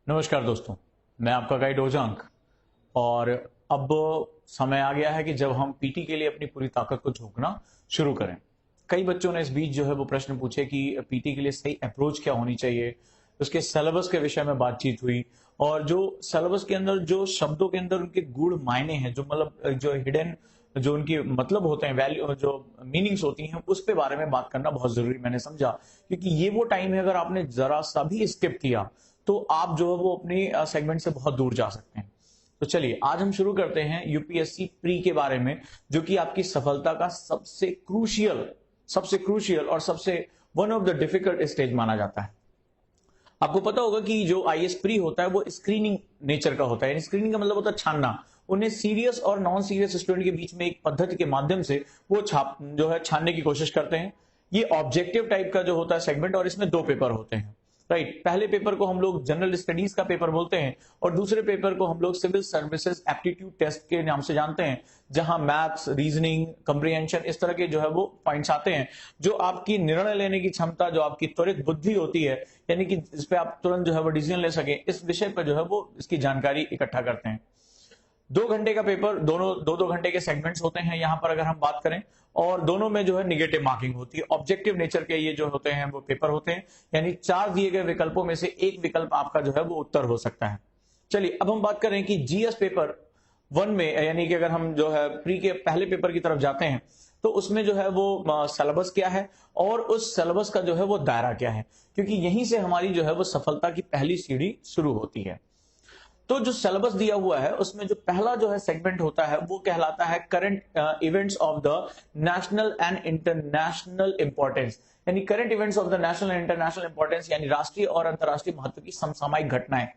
नमस्कार दोस्तों, मैं आपका गाइड ओजांक। और अब समय आ गया है कि जब हम पीटी के लिए अपनी पूरी ताकत को झोंकना शुरू करें। कई बच्चों ने इस बीच जो है वो प्रश्न पूछे कि पीटी के लिए सही अप्रोच क्या होनी चाहिए। उसके सिलेबस के विषय में बातचीत हुई और जो सिलेबस के अंदर जो शब्दों के अंदर उनके गूढ़ मायने हैं, जो मतलब जो हिडन जो उनकी मतलब होते हैं, वैल्यू जो मीनिंग्स होती हैं, उस पे बारे में बात करना बहुत जरूरी मैंने समझा। क्योंकि ये वो टाइम है, अगर आपने जरा सा भी स्किप किया तो आप जो है वो अपनी सेगमेंट से बहुत दूर जा सकते हैं। तो चलिए आज हम शुरू करते हैं यूपीएससी प्री के बारे में, जो कि आपकी सफलता का सबसे क्रूशियल और सबसे one of the difficult stage माना जाता है। आपको पता होगा कि जो आईएएस प्री होता है वो स्क्रीनिंग नेचर का होता है। स्क्रीनिंग का मतलब होता है छानना। उन्हें सीरियस और नॉन सीरियस स्टूडेंट के बीच में एक पद्धति के माध्यम से वो छानने की कोशिश करते हैं। ये ऑब्जेक्टिव टाइप का जो होता है सेगमेंट, और इसमें दो पेपर होते हैं। राइट, पहले पेपर को हम लोग जनरल स्टडीज का पेपर बोलते हैं और दूसरे पेपर को हम लोग सिविल सर्विसेज एप्टीट्यूड टेस्ट के नाम से जानते हैं, जहां मैथ्स, रीजनिंग, कंप्रिहेंशन, इस तरह के जो है वो पॉइंट्स आते हैं, जो आपकी निर्णय लेने की क्षमता, जो आपकी त्वरित बुद्धि होती है, यानी कि इस पे आप तुरंत जो है वो डिसीजन ले सके, इस विषय पर जो है वो इसकी जानकारी इकट्ठा करते हैं। 2 घंटे का पेपर, दोनों 2-2 घंटे के सेगमेंट्स होते हैं यहाँ पर अगर हम बात करें, और दोनों में जो है निगेटिव मार्किंग होती है। ऑब्जेक्टिव नेचर के ये जो होते हैं वो पेपर होते हैं, यानी 4 दिए गए विकल्पों में से एक विकल्प आपका जो है वो उत्तर हो सकता है। चलिए अब हम बात करें कि जीएस पेपर 1 में, यानी कि अगर हम जो है प्री के पहले पेपर की तरफ जाते हैं, तो उसमें जो है वो सिलेबस क्या है और उस सिलेबस का जो है वो दायरा क्या है, क्योंकि यहीं से हमारी जो है वो सफलता की पहली सीढ़ी शुरू होती है। तो जो सिलेबस दिया हुआ है उसमें जो पहला जो है सेगमेंट होता है वो कहलाता है current events of the national and international importance, यानी current events of the national and international importance, यानी राष्ट्रीय और अंतर्राष्ट्रीय महत्व की समसामयिक घटनाएं।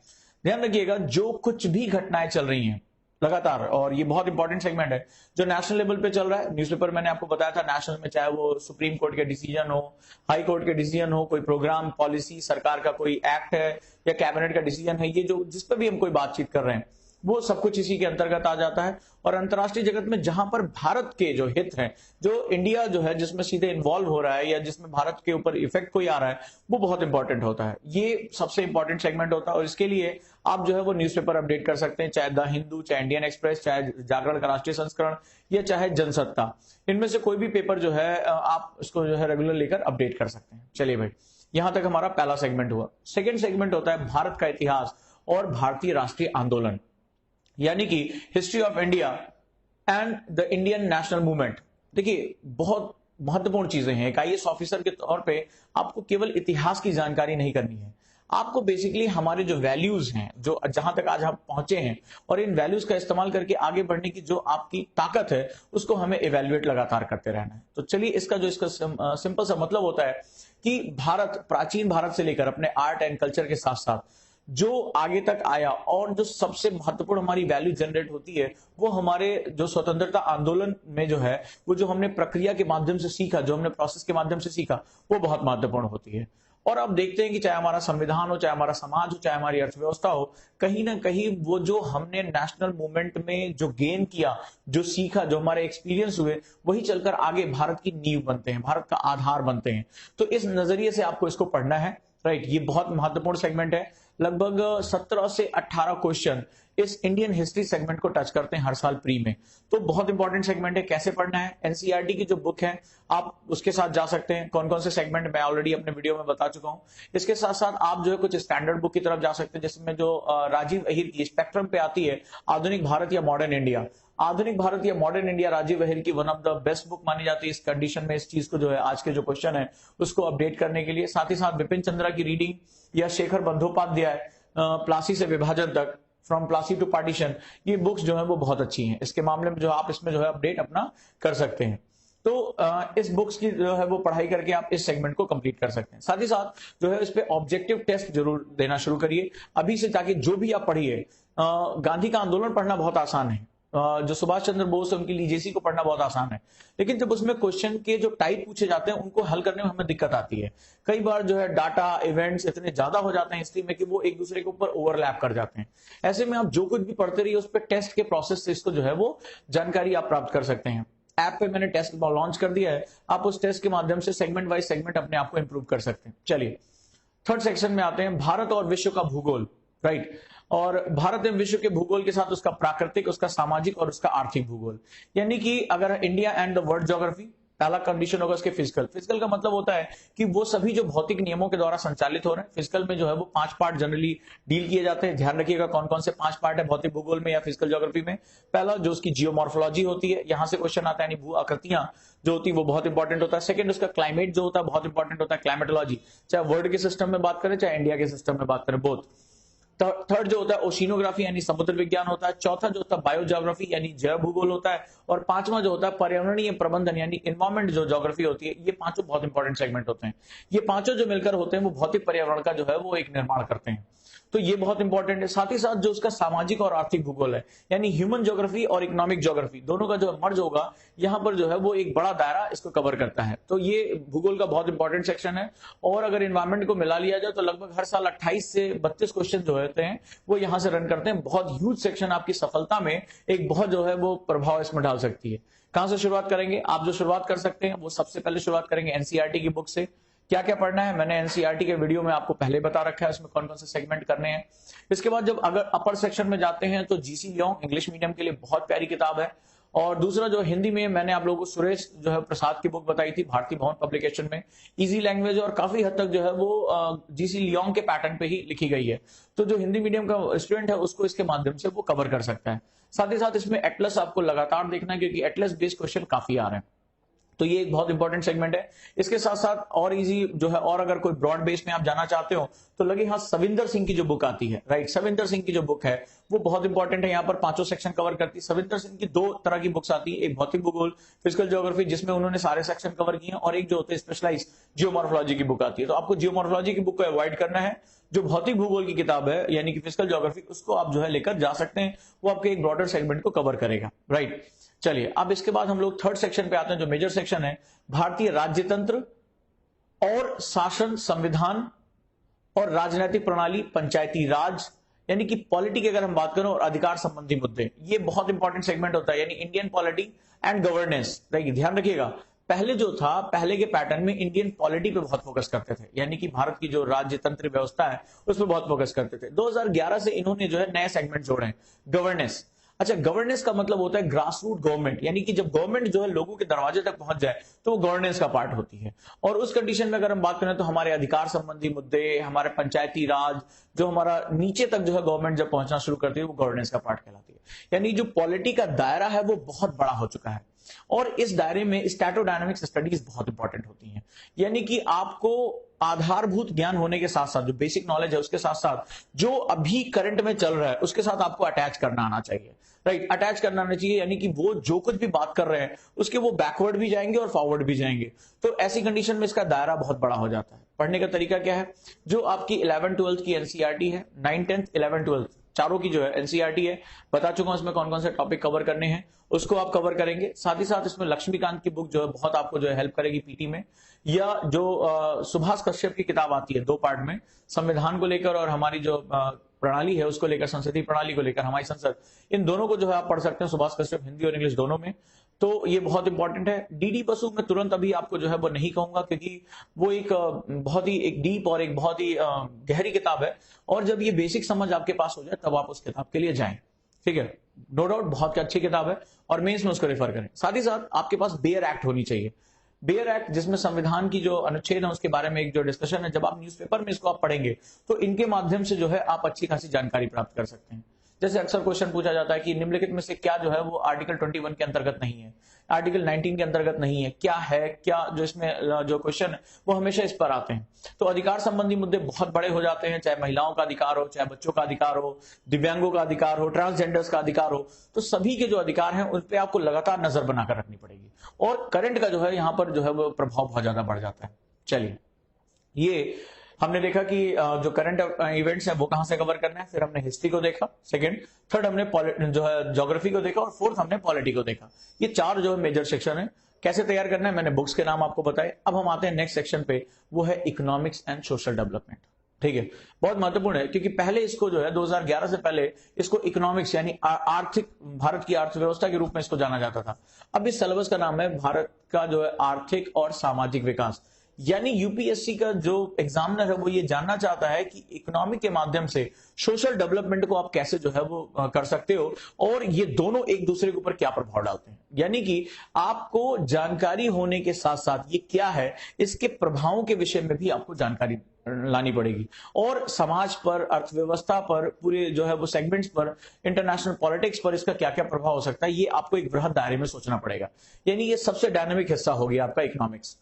ध्यान रखिएगा, जो कुछ भी घटनाएं चल रही हैं लगातार, और ये बहुत इंपॉर्टेंट सेगमेंट है, जो नेशनल लेवल पे चल रहा है। न्यूज़पेपर मैंने आपको बताया था, नेशनल में चाहे वो सुप्रीम कोर्ट के डिसीजन हो, हाई कोर्ट के डिसीजन हो, कोई प्रोग्राम, पॉलिसी, सरकार का कोई एक्ट है या कैबिनेट का डिसीजन है, ये जो जिस पर भी हम कोई बातचीत कर रहे हैं वो सब कुछ इसी के अंतर्गत आ जाता है। और अंतर्राष्ट्रीय जगत में जहां पर भारत के जो हित हैं, जो इंडिया जो है जिसमें सीधे इन्वॉल्व हो रहा है या जिसमें भारत के ऊपर इफेक्ट कोई आ रहा है, वो बहुत इंपॉर्टेंट होता है। ये सबसे इंपॉर्टेंट सेगमेंट होता है और इसके लिए आप जो है वो न्यूज़पेपर अपडेट कर सकते हैं, चाहे द हिंदू, चाहे इंडियन एक्सप्रेस, चाहे जागरण का राष्ट्रीय संस्करण, या चाहे जनसत्ता। इनमें से कोई भी पेपर जो है आप इसको जो है रेगुलर लेकर अपडेट कर सकते हैं। चलिए भाई, यहां तक हमारा पहला सेगमेंट हुआ। सेकेंड सेगमेंट होता है भारत का इतिहास और भारतीय राष्ट्रीय आंदोलन, यानी कि history of India and the Indian national movement. देखिए, बहुत महत्वपूर्ण चीजें हैं। एक आईएएस ऑफिसर के तौर पे आपको केवल इतिहास की जानकारी नहीं करनी है, आपको बेसिकली हमारे जो वैल्यूज हैं, जो जहां तक आज हम पहुंचे हैं, और इन वैल्यूज का इस्तेमाल करके आगे बढ़ने की जो आपकी ताकत है उसको हमें इवेल्युएट लगातार करते रहना है। तो चलिए, इसका सिंपल सा मतलब होता है कि भारत, प्राचीन भारत से लेकर अपने आर्ट एंड कल्चर के साथ साथ जो आगे तक आया, और जो सबसे महत्वपूर्ण हमारी वैल्यू जनरेट होती है, वो हमारे जो स्वतंत्रता आंदोलन में जो है, वो जो हमने प्रक्रिया के माध्यम से सीखा, जो हमने प्रोसेस के माध्यम से सीखा, वो बहुत महत्वपूर्ण होती है। और अब देखते हैं कि चाहे हमारा संविधान हो, चाहे हमारा समाज हो, चाहे हमारी अर्थव्यवस्था हो, कहीं ना कहीं वो जो हमने नेशनल मूवमेंट में जो गेन किया, जो सीखा, जो हमारे एक्सपीरियंस हुए, वही चलकर आगे भारत की नींव बनते हैं, भारत का आधार बनते हैं। तो इस नजरिए से आपको इसको पढ़ना है। राइट, ये बहुत महत्वपूर्ण सेगमेंट है। लगभग 17 से 18 क्वेश्चन इस इंडियन हिस्ट्री सेगमेंट को टच करते हैं हर साल प्री में। तो बहुत इंपॉर्टेंट सेगमेंट है। कैसे पढ़ना है? एनसीईआरटी की जो बुक है आप उसके साथ जा सकते हैं। कौन कौन से सेगमेंट मैं ऑलरेडी अपने वीडियो में बता चुका हूं। इसके साथ साथ आप जो है कुछ स्टैंडर्ड बुक की तरफ जा सकते हैं, जिसमें जो राजीव अहिर की स्पेक्ट्रम पे आती है, आधुनिक भारत या मॉडर्न इंडिया। आधुनिक भारत या मॉडर्न इंडिया राजीव अहिर की one of the best book मानी जाती है इस कंडीशन में, इस चीज को जो है आज के जो क्वेश्चन है उसको अपडेट करने के लिए। साथ ही साथ बिपिन चंद्रा की रीडिंग या शेखर बंदोपाध्याय प्लासी से विभाजन तक, फ्रॉम प्लासी टू पार्टीशन, ये बुक्स जो है वो बहुत अच्छी हैं। इसके मामले में जो आप इसमें जो है अपडेट अपना कर सकते हैं। तो इस बुक्स की जो है वो पढ़ाई करके आप इस सेगमेंट को कंप्लीट कर सकते हैं। साथ ही साथ जो है इस पे ऑब्जेक्टिव टेस्ट जरूर देना शुरू करिए अभी से, ताकि जो भी आप पढ़िए, गांधी का आंदोलन पढ़ना बहुत आसान है, जो सुभाष चंद्र बोस है उनकी लीजेसी को पढ़ना बहुत आसान है, लेकिन जब उसमें क्वेश्चन के जो टाइप पूछे जाते हैं उनको हल करने में हमें दिक्कत आती है। कई बार जो है डाटा, इवेंट्स इतने ज्यादा हो जाते हैं हिस्ट्री में कि वो एक दूसरे के ऊपर ओवरलैप कर जाते हैं। ऐसे में आप जो कुछ भी पढ़ते रहिए उस पर टेस्ट के प्रोसेस से इसको जो है वो जानकारी आप प्राप्त कर सकते हैं। ऐप पे मैंने टेस्ट लॉन्च कर दिया है, आप उस टेस्ट के माध्यम से सेगमेंट वाइज सेगमेंट अपने आप को इंप्रूव कर सकते हैं। चलिए थर्ड सेक्शन में आते हैं, भारत और विश्व का भूगोल। राइट। और भारत एवं विश्व के भूगोल के साथ उसका प्राकृतिक, उसका सामाजिक और उसका आर्थिक भूगोल, यानी कि अगर India and the world geography, पहला कंडीशन होगा उसके फिजिकल। फिजिकल का मतलब होता है कि वो सभी जो भौतिक नियमों के द्वारा संचालित हो रहे हैं। फिजिकल में जो है वो 5 पार्ट जनरली डील किए जाते हैं। ध्यान रखिएगा कौन कौन से 5 पार्ट है भौतिक भूगोल में या फिजिकल ज्योग्राफी में। पहला जो उसकी जियोमॉर्फोलॉजी होती है, यहां से क्वेश्चन आता है, यानी भू आकृतियां जो होती है वो बहुत इंपॉर्टेंट होता है। सेकंड उसका क्लाइमेट जो होता है बहुत इंपॉर्टेंट होता है, क्लाइमेटोलॉजी, चाहे वर्ल्ड के सिस्टम में बात करें चाहे इंडिया के सिस्टम में बात करें, बोथ। थर्ड जो होता है ओशिनोग्राफी यानी समुद्र विज्ञान होता है। चौथा जो होता है बायोज्योग्राफी यानी जैव भूगोल होता है। और पांचवा जो होता है पर्यावरणीय प्रबंधन यानी एनवायरमेंट जो ज्योग्राफी होती है। ये पांचों बहुत इंपॉर्टेंट सेगमेंट होते हैं। ये पांचों जो मिलकर होते हैं वो भौतिक पर्यावरण का जो है वो एक निर्माण करते हैं। तो ये बहुत इंपॉर्टेंट है। साथ ही साथ जो उसका सामाजिक और आर्थिक भूगोल है, यानी ह्यूमन ज्योग्राफी और इकोनॉमिक ज्योग्राफी, दोनों का जो मर्ज होगा यहां पर जो है वो एक बड़ा दायरा इसको कवर करता है। तो ये भूगोल का बहुत इंपॉर्टेंट सेक्शन है। और अगर इन्वायरमेंट को मिला लिया जाए तो लगभग हर साल 28 से 32 क्वेश्चन जो होते हैं वो यहां से रन करते हैं। बहुत ह्यूज सेक्शन, आपकी सफलता में एक बहुत जो है वो प्रभाव इसमें डाल सकती है। कहां से शुरुआत करेंगे? आप जो शुरुआत कर सकते हैं वो सबसे पहले शुरुआत करेंगे एनसीईआरटी की बुक से। क्या क्या पढ़ना है मैंने एनसीईआरटी के वीडियो में आपको पहले बता रखा है, उसमें कौन कौन से सेगमेंट करने हैं। इसके बाद जब अगर अपर सेक्शन में जाते हैं तो जीसी लियोंग इंग्लिश मीडियम के लिए बहुत प्यारी किताब है। और दूसरा जो हिंदी में मैंने आप लोगों को सुरेश जो है प्रसाद की बुक बताई थी, भारतीय भवन पब्लिकेशन में, इजी लैंग्वेज और काफी हद तक जो है वो जीसी लियोंग के पैटर्न पे ही लिखी गई है। तो जो हिंदी मीडियम का स्टूडेंट है उसको इसके माध्यम से वो कवर कर सकता है। साथ ही साथ इसमें एटलस आपको लगातार देखना है क्योंकि एटलस बेस्ड क्वेश्चन काफी आ रहे हैं। तो ये एक बहुत इंपॉर्टेंट सेगमेंट है। इसके साथ साथ और इजी जो है, और अगर कोई ब्रॉड बेस में आप जाना चाहते हो तो लगे हाथ सविंदर सिंह की जो बुक आती है, राइट, सविंदर सिंह की जो बुक है वो बहुत इंपॉर्टेंट है। यहाँ पर पांचों सेक्शन कवर करती है। सविंदर सिंह की 2 तरह की बुक्स आती है, एक भौतिक भूगोल फिजिकल ज्योग्राफी जिसमें उन्होंने सारे सेक्शन कवर किए हैं, और एक जो होते हैं स्पेशलाइज जियोमॉर्फोलॉजी की बुक आती है। तो आपको जियोमॉर्फोलॉजी की बुक को अवॉइड करना है। जो भौतिक भूगोल की किताब है यानी कि फिजिकल ज्योग्राफी, उसको आप जो है लेकर जा सकते हैं, वो आपके एक ब्रॉडर सेगमेंट को कवर करेगा, राइट। चलिए अब इसके बाद हम लोग थर्ड सेक्शन पे आते हैं जो मेजर सेक्शन है, भारतीय राज्यतंत्र और शासन, संविधान और राजनीतिक प्रणाली, पंचायती राज यानी कि पॉलिटी की अगर हम बात करें, और अधिकार संबंधी मुद्दे, ये बहुत इंपॉर्टेंट सेगमेंट होता है, यानी इंडियन पॉलिटी एंड गवर्नेंस। ध्यान रखिएगा पहले जो था, पहले के पैटर्न में इंडियन पॉलिटी पे बहुत फोकस करते थे, यानी कि भारत की जो राज्यतंत्र व्यवस्था है उस पर बहुत फोकस करते थे। 2011 से इन्होंने जो है नए सेगमेंट जोड़े हैं, गवर्नेंस। अच्छा, गवर्नेंस का मतलब होता है ग्रास रूट गवर्नमेंट, यानी कि जब गवर्नमेंट जो है लोगों के दरवाजे तक पहुंच जाए तो वो गवर्नेंस का पार्ट होती है। और उस कंडीशन में अगर हम बात करें तो हमारे अधिकार संबंधी मुद्दे, हमारे पंचायती राज, जो हमारा नीचे तक जो है गवर्नमेंट जब पहुंचना शुरू करती है वो गवर्नेंस का पार्ट कहलाती है। यानी जो पॉलिटी का दायरा है वो बहुत बड़ा हो चुका है। और इस दायरे में स्टैटोडायनामिक्स स्टडीज बहुत इंपॉर्टेंट होती हैं, यानी कि आपको आधारभूत ज्ञान होने के साथ साथ, जो बेसिक नॉलेज है उसके साथ साथ जो अभी करंट में चल रहा है उसके साथ आपको अटैच करना आना चाहिए, राइट, अटैच करना आना चाहिए। यानी कि वो जो कुछ भी बात कर रहे हैं उसके वो बैकवर्ड भी जाएंगे और फॉरवर्ड भी जाएंगे। तो ऐसी कंडीशन में इसका दायरा बहुत बड़ा हो जाता है। पढ़ने का तरीका क्या है? जो आपकी 11th-12th की एनसीईआरटी है, 9th, 10th, 11th, 12th चारों की जो है एनसीईआरटी है, बता चुका हूं इसमें कौन कौन से टॉपिक कवर करने हैं, उसको आप कवर करेंगे। साथ ही साथ इसमें लक्ष्मीकांत की बुक जो है बहुत आपको जो है हेल्प करेगी पीटी में, या जो सुभाष कश्यप की किताब आती है 2 पार्ट में, संविधान को लेकर और हमारी जो प्रणाली है उसको लेकर, संसदीय प्रणाली को लेकर हमारी संसद, इन दोनों को जो है आप पढ़ सकते हैं, सुभाष कश्यप हिंदी और इंग्लिश दोनों में। तो ये बहुत इंपॉर्टेंट है। डीडी बसु में तुरंत अभी आपको जो है वो नहीं कहूंगा क्योंकि वो एक बहुत ही एक डीप और एक बहुत ही गहरी किताब है, और जब ये बेसिक समझ आपके पास हो जाए तब आप उस किताब के लिए जाएं, ठीक है, नो डाउट बहुत अच्छी किताब है, और मेंस में उसको रेफर करें। साथ ही साथ आपके पास बेयर एक्ट होनी चाहिए, बेयर एक्ट जिसमें संविधान की जो अनुच्छेद है उसके बारे में एक जो डिस्कशन है, जब आप न्यूज़पेपर में इसको आप पढ़ेंगे तो इनके माध्यम से जो है आप अच्छी खासी जानकारी प्राप्त कर सकते हैं। जैसे अक्सर क्वेश्चन पूछा जाता है कि निम्नलिखित में से क्या जो है वो आर्टिकल 21 के अंतर्गत नहीं है, आर्टिकल 19 के अंतर्गत नहीं है, क्या है, क्या जो इसमें जो क्वेश्चन है वो हमेशा इस पर आते हैं। तो अधिकार संबंधी मुद्दे बहुत बड़े हो जाते हैं, चाहे महिलाओं का अधिकार हो, चाहे बच्चों का अधिकार हो, दिव्यांगों का अधिकार हो, ट्रांसजेंडर्स का अधिकार हो, तो सभी के जो अधिकार हैं उन पर आपको लगातार नजर बनाकर रखनी पड़ेगी। और करंट का जो है यहाँ पर जो है वो प्रभाव बहुत ज्यादा बढ़ जाता है। चलिए, ये हमने देखा कि जो करंट इवेंट्स हैं वो कहां से कवर करना है, फिर हमने हिस्ट्री को देखा, सेकंड, थर्ड हमने जो है ज्योग्राफी को देखा, और फोर्थ हमने पॉलिटी को देखा। ये 4 जो है मेजर सेक्शन है। कैसे तैयार करना है मैंने बुक्स के नाम आपको बताए। अब हम आते हैं नेक्स्ट सेक्शन पे, वो है इकोनॉमिक्स एंड सोशल डेवलपमेंट, ठीक है, बहुत महत्वपूर्ण है क्योंकि पहले इसको जो है 2011 से पहले इसको इकोनॉमिक्स यानी आर्थिक, भारत की अर्थव्यवस्था के रूप में इसको जाना जाता था। अब इस सिलेबस का नाम है भारत का जो है आर्थिक और सामाजिक विकास, यानी यूपीएससी का जो एग्जामिनर है वो ये जानना चाहता है कि इकोनॉमी के माध्यम से सोशल डेवलपमेंट को आप कैसे जो है वो कर सकते हो, और ये दोनों एक दूसरे के ऊपर क्या प्रभाव डालते हैं। यानी कि आपको जानकारी होने के साथ साथ ये क्या है, इसके प्रभावों के विषय में भी आपको जानकारी लानी पड़ेगी, और समाज पर, अर्थव्यवस्था पर, पूरे जो है वो सेगमेंट्स पर, इंटरनेशनल पॉलिटिक्स पर इसका क्या क्या प्रभाव हो सकता है, ये आपको एक बृहद दायरे में सोचना पड़ेगा। यानी ये सबसे डायनामिक हिस्सा हो गया आपका इकोनॉमिक्स।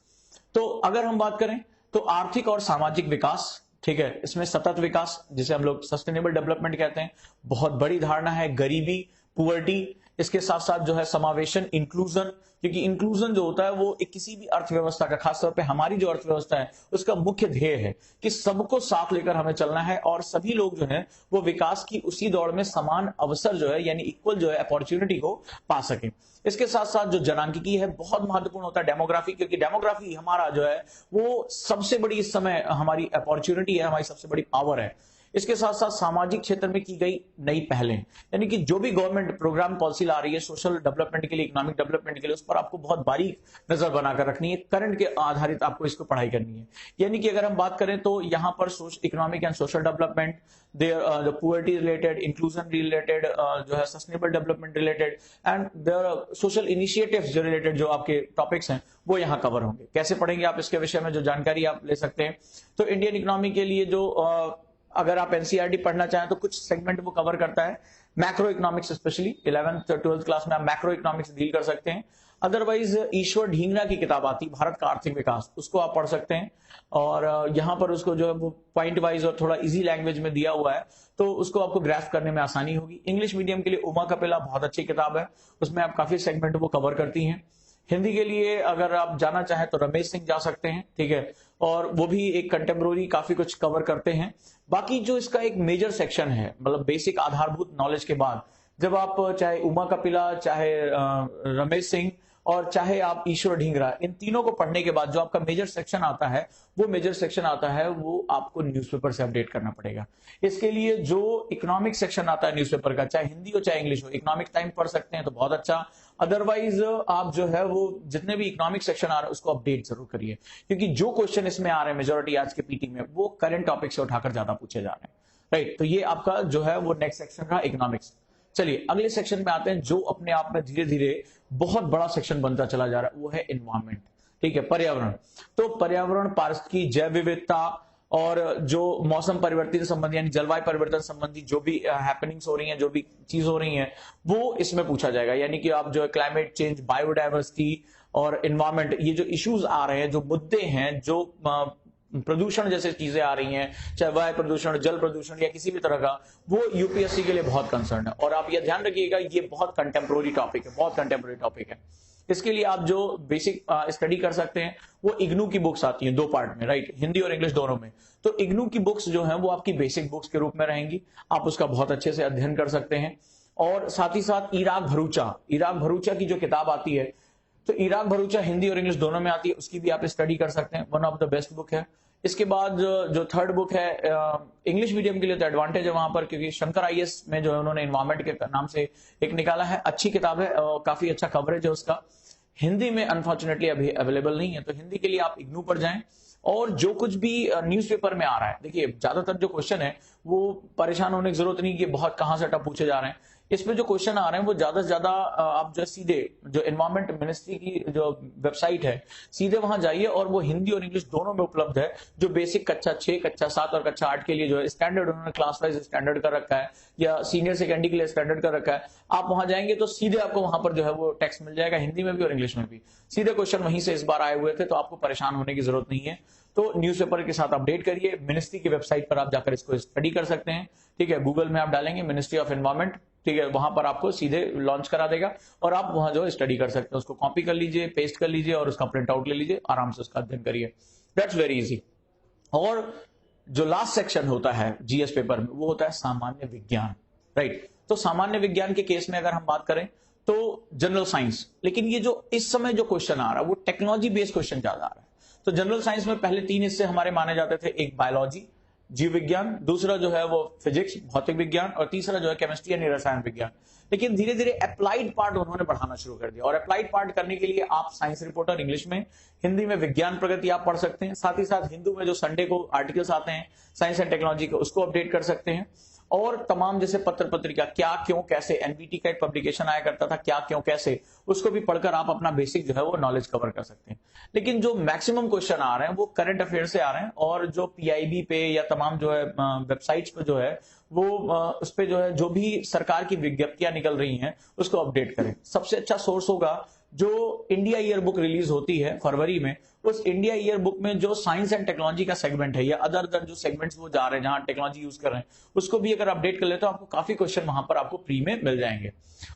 तो अगर हम बात करें तो आर्थिक और सामाजिक विकास, ठीक है, इसमें सतत विकास जिसे हम लोग सस्टेनेबल डेवलपमेंट कहते हैं, बहुत बड़ी धारणा है। गरीबी, पुअर्टी, इसके साथ साथ जो है समावेशन, इंक्लूजन, क्योंकि इंक्लूजन जो होता है वो एक किसी भी अर्थव्यवस्था का, खासतौर पे हमारी जो अर्थव्यवस्था है उसका मुख्य ध्येय है कि सबको साथ लेकर हमें चलना है और सभी लोग जो है वो विकास की उसी दौड़ में समान अवसर जो है यानी इक्वल जो है अपॉर्चुनिटी को पा सके। इसके साथ साथ जो जनांकिकी है बहुत महत्वपूर्ण होता है, डेमोग्राफी, क्योंकि डेमोग्राफी हमारा जो है वो सबसे बड़ी इस समय हमारी अपॉर्चुनिटी है, हमारी सबसे बड़ी पावर है। इसके साथ साथ सामाजिक क्षेत्र में की गई नई पहलें, यानी कि जो भी गवर्नमेंट प्रोग्राम पॉलिसी ला रही है सोशल डेवलपमेंट के लिए, इकोनॉमिक डेवलपमेंट के लिए, उस पर आपको बहुत बारीक नजर बनाकर रखनी है, करंट के आधारित आपको इसको पढ़ाई करनी है। यानी कि अगर हम बात करें तो यहाँ पर economic and social development, there poverty related, inclusion related, जो है sustainable development related, and there social initiatives जो रिलेटेड जो आपके टॉपिक्स हैं वो यहाँ कवर होंगे। कैसे पढ़ेंगे आप इसके विषय में जो जानकारी आप ले सकते हैं, तो इंडियन इकोनॉमी के लिए जो अगर आप एनसीईआरटी पढ़ना चाहें तो कुछ सेगमेंट वो कवर करता है। Macro economics, specially 11th 12th class में आप मैक्रो इकोनॉमिक्स डील कर सकते हैं। अदरवाइज ईश्वर ढींगरा की किताब आती, भारत का आर्थिक विकास, उसको आप पढ़ सकते हैं, और यहाँ पर उसको जो है वो पॉइंट वाइज और थोड़ा इजी लैंग्वेज में दिया हुआ है, तो उसको आपको ग्रास्प करने में आसानी होगी। इंग्लिश मीडियम के लिए उमा कपिला बहुत अच्छी किताब है, उसमें आप काफी सेगमेंट वो कवर करती हैं। हिंदी के लिए अगर आप जाना चाहें तो रमेश सिंह जा सकते हैं, ठीक है, और वो भी एक कंटेम्प्रोरी काफी कुछ कवर करते हैं। बाकी जो इसका एक मेजर सेक्शन है, मतलब बेसिक आधारभूत नॉलेज के बाद जब आप चाहे उमा कपिला, चाहे रमेश सिंह, और चाहे आप ईश्वर ढींगरा, इन तीनों को पढ़ने के बाद जो आपका मेजर सेक्शन आता है वो आपको न्यूज़पेपर से अपडेट करना पड़ेगा। इसके लिए जो इकोनॉमिक सेक्शन आता है न्यूज़पेपर का, चाहे हिंदी हो चाहे इंग्लिश हो, इकोनॉमिक टाइम पढ़ सकते हैं तो बहुत अच्छा। अदरवाइज आप जो है वो जितने भी इकोनॉमिक सेक्शन आ रहे हैं उसको अपडेट जरूर करिए, क्योंकि जो क्वेश्चन इसमें आ रहे हैं मेजोरिटी आज के पीटी में वो करंट टॉपिक से उठाकर ज्यादा पूछे जा रहे हैं, राइट। तो ये आपका जो है वो नेक्स्ट सेक्शन रहा इकोनॉमिक्स। चलिए अगले सेक्शन में आते हैं, जो अपने आप में धीरे धीरे बहुत बड़ा सेक्शन बनता चला जा रहा है, वो है एनवायरमेंट, ठीक है, पर्यावरण। तो पर्यावरण, पारिस्थितिकी, जैव विविधता, और जो मौसम परिवर्तन संबंधी यानी जलवायु परिवर्तन संबंधी जो भी हैपनिंग्स हो रही हैं, जो भी चीज हो रही हैं, वो इसमें पूछा जाएगा। यानी कि आप जो है क्लाइमेट चेंज, बायोडाइवर्सिटी और एनवायरमेंट, ये जो इश्यूज आ रहे हैं, जो मुद्दे हैं, जो प्रदूषण जैसे चीजें आ रही हैं, चाहे वायु प्रदूषण, जल प्रदूषण या किसी भी तरह का, वो यूपीएससी के लिए बहुत कंसर्न है। और आप ये ध्यान रखिएगा ये बहुत कंटेम्प्रोरी टॉपिक है, बहुत कंटेम्प्रोरी टॉपिक है। इसके लिए आप जो बेसिक स्टडी कर सकते हैं वो इग्नू की बुक्स आती हैं 2 पार्ट में, राइट, हिंदी और इंग्लिश दोनों में। तो इग्नू की बुक्स जो है वो आपकी बेसिक बुक्स के रूप में रहेंगी, आप उसका बहुत अच्छे से अध्ययन कर सकते हैं। और साथ ही साथ इराक भरूचा की जो किताब आती है, तो इराक भरूचा हिंदी और इंग्लिश दोनों में आती है, उसकी भी आप स्टडी कर सकते हैं, one of the best book है। इसके बाद जो थर्ड बुक है इंग्लिश मीडियम के लिए, तो एडवांटेज है वहां पर, क्योंकि शंकर आईएएस में जो है उन्होंने एनवायरमेंट के नाम से एक निकाला है, अच्छी किताब है, काफी अच्छा कवरेज है उसका। हिंदी में अनफॉर्चुनेटली अभी अवेलेबल नहीं है, तो हिंदी के लिए आप इग्नू पर जाएं। और जो कुछ भी न्यूज़पेपर में आ रहा है, देखिए ज्यादातर जो क्वेश्चन है वो परेशान होने की जरूरत नहीं कि बहुत कहां से टफ पूछे जा रहे हैं। इसमें जो क्वेश्चन आ रहे हैं वो ज्यादा से ज्यादा आप जो सीधे जो एनवायरमेंट मिनिस्ट्री की जो वेबसाइट है, सीधे वहां जाइए, और वो हिंदी और इंग्लिश दोनों में उपलब्ध है। जो बेसिक कक्षा 6, कक्षा 7 और कक्षा 8 के लिए जो है स्टैंडर्ड, उन्होंने क्लास वाइज स्टैंडर्ड कर रखा है, या सीनियर सेकेंडरी के लिए स्टैंडर्ड कर रखा है। आप वहां जाएंगे तो सीधे आपको वहां पर जो है वो टेक्स्ट मिल जाएगा, हिंदी में भी और इंग्लिश में भी। सीधे क्वेश्चन वहीं से इस बार आए हुए थे, तो आपको परेशान होने की जरूरत नहीं है। तो न्यूज़पेपर के साथ अपडेट करिए, मिनिस्ट्री की वेबसाइट पर आप जाकर इसको स्टडी कर सकते हैं, ठीक है। गूगल में आप डालेंगे मिनिस्ट्री ऑफ एनवायरमेंट, ठीक है, वहां पर आपको सीधे लॉन्च करा देगा, और आप वहां जो स्टडी कर सकते हैं। उसको कॉपी कर लीजिए, पेस्ट कर लीजिए, और उसका प्रिंट आउट ले लीजिए, आराम से उसका अध्ययन करिए, दैट्स वेरी इजी। और जो लास्ट सेक्शन होता है जीएस पेपर में, वो होता है सामान्य विज्ञान, राइट। तो सामान्य विज्ञान के केस में अगर हम बात करें तो जनरल साइंस, लेकिन ये जो इस समय जो क्वेश्चन आ रहा है वो टेक्नोलॉजी बेस्ड क्वेश्चन ज्यादा आ रहा है। तो जनरल साइंस में पहले 3 हिस्से हमारे माने जाते थे, एक बायोलॉजी, जीव विज्ञान, दूसरा जो है वो फिजिक्स भौतिक विज्ञान, और तीसरा जो है केमिस्ट्री यानी रसायन विज्ञान। लेकिन धीरे धीरे अप्लाइड पार्ट उन्होंने बढ़ाना शुरू कर दिया, और अप्लाइड पार्ट करने के लिए आप साइंस रिपोर्टर इंग्लिश में, हिंदी में विज्ञान प्रगति आप पढ़ सकते हैं, साथ ही साथ हिंदू में जो संडे को आर्टिकल्स आते हैं साइंस एंड टेक्नोलॉजी के, उसको अपडेट कर सकते हैं। और तमाम जैसे पत्र पत्रिका क्या क्यों कैसे, एनबीटी का एक पब्लिकेशन आया करता था क्या क्यों कैसे, उसको भी पढ़कर आप अपना बेसिक जो है वो नॉलेज कवर कर सकते हैं। लेकिन जो मैक्सिमम क्वेश्चन आ रहे हैं वो करंट अफेयर से आ रहे हैं, और जो पीआईबी पे या तमाम जो है वेबसाइट्स पे जो है वो उस पे जो है जो भी सरकार की विज्ञप्तियां निकल रही हैं उसको अपडेट करें। सबसे अच्छा सोर्स होगा जो इंडिया ईयर बुक रिलीज होती है फरवरी में, उस इंडिया ईयर बुक में जो साइंस एंड टेक्नोलॉजी का सेगमेंट है या अदर जो सेगमेंट्स वो जा रहे हैं जहां टेक्नोलॉजी यूज कर रहे हैं, उसको भी अगर अपडेट कर ले तो आपको काफी क्वेश्चन वहां पर आपको फ्री में मिल जाएंगे।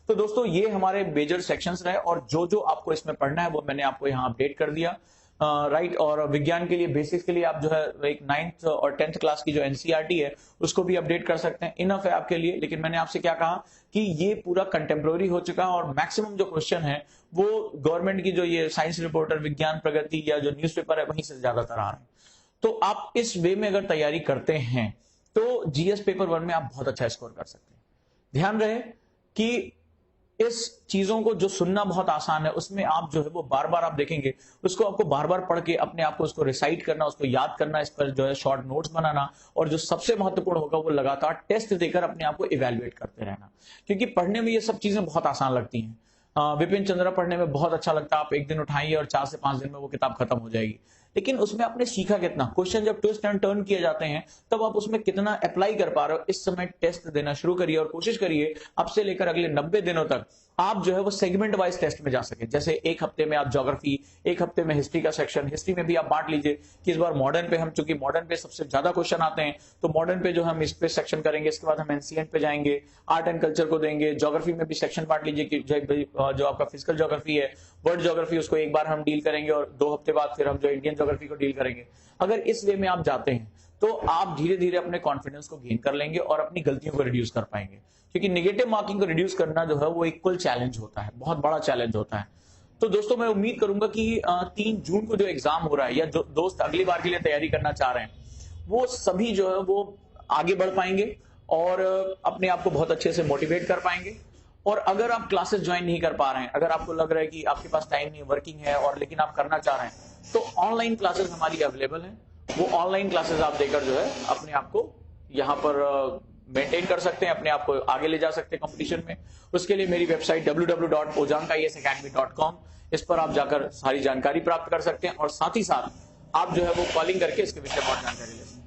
तो दोस्तों ये हमारे मेजर सेक्शंस रहे, और जो जो आपको इसमें पढ़ना है वो मैंने आपको यहाँ अपडेट कर दिया। राइट, और विज्ञान के लिए बेसिक्स के लिए आप जो है एक 9th और 10th क्लास की जो एनसीईआरटी है उसको भी अपडेट कर सकते हैं, इनफ है आपके लिए। लेकिन मैंने आपसे क्या कहा कि ये पूरा कंटेम्प्रोरी हो चुका है, और मैक्सिमम जो क्वेश्चन है वो गवर्नमेंट की जो ये साइंस रिपोर्टर, विज्ञान प्रगति या जो न्यूज़पेपर है वहीं से ज्यादातर आ रहे हैं। तो आप इस वे में अगर तैयारी करते हैं तो जीएस पेपर 1 में आप बहुत अच्छा स्कोर कर सकते हैं। ध्यान रहे कि इस चीजों को जो सुनना बहुत आसान है, उसमें आप जो है वो बार बार आप देखेंगे, उसको आपको बार बार पढ़ के अपने आप को उसको रिसाइट करना, उसको याद करना, इस पर जो है शॉर्ट नोट्स बनाना, और जो सबसे महत्वपूर्ण होगा वो लगातार टेस्ट देकर अपने आप को इवेल्युएट करते रहना। क्योंकि पढ़ने में ये सब चीजें बहुत आसान लगती हैं, विपिन चंद्रा पढ़ने में बहुत अच्छा लगता है, आप एक दिन उठाइए और 4 से 5 दिन में वो किताब खत्म हो जाएगी। लेकिन उसमें आपने सीखा कितना, क्वेश्चन जब ट्विस्ट एंड टर्न किए जाते हैं तब आप उसमें कितना अप्लाई कर पा रहे हो। इस समय टेस्ट देना शुरू करिए और कोशिश करिए अब से लेकर अगले 90 दिनों तक आप जो है वो सेगमेंट वाइज टेस्ट में जा सके। जैसे एक हफ्ते में आप ज्योग्राफी, एक हफ्ते में हिस्ट्री का सेक्शन, हिस्ट्री में भी आप बांट लीजिए कि इस बार मॉडर्न पे हम, चूंकि मॉडर्न पे सबसे ज्यादा क्वेश्चन आते हैं तो मॉडर्न पे जो हम इस पे सेक्शन करेंगे, इसके बाद हम एंशिएंट पे जाएंगे, आर्ट एंड कल्चर को देंगे, ज्योग्राफी में भी सेक्शन बांट लीजिए कि जो आपका फिजिकल ज्योग्राफी है, वर्ल्ड ज्योग्राफी, उसको एक बार हम डील करेंगे और 2 हफ्ते बाद फिर हम जो इंडियन ज्योग्राफी को डील करेंगे। अगर इस वे में आप जाते हैं तो आप धीरे धीरे अपने कॉन्फिडेंस को गेन कर लेंगे और अपनी गलतियों को रिड्यूस कर पाएंगे। क्योंकि नेगेटिव मार्किंग को रिड्यूस करना जो है वो एक कुल चैलेंज होता है, बहुत बड़ा चैलेंज होता है। तो दोस्तों मैं उम्मीद करूंगा कि 3 जून को जो एग्जाम हो रहा है, या जो दोस्त अगली बार के लिए तैयारी करना चाह रहे हैं, वो सभी जो है वो आगे बढ़ पाएंगे और अपने आप को बहुत अच्छे से मोटिवेट कर पाएंगे। और अगर आप क्लासेस ज्वाइन नहीं कर पा रहे हैं, अगर आपको लग रहा है कि आपके पास टाइम नहीं, वर्किंग है, और लेकिन आप करना चाह रहे हैं, तो ऑनलाइन क्लासेस हमारी अवेलेबल है। वो ऑनलाइन क्लासेस आप देकर जो है अपने आप को यहाँ पर मेंटेन कर सकते हैं, अपने आप को आगे ले जा सकते हैं कंपटीशन में। उसके लिए मेरी वेबसाइट www.ojankaiesacademy.com, इस पर आप जाकर सारी जानकारी प्राप्त कर सकते हैं, और साथ ही साथ आप जो है वो कॉलिंग करके इसके विषय में और जानकारी ले सकते हैं।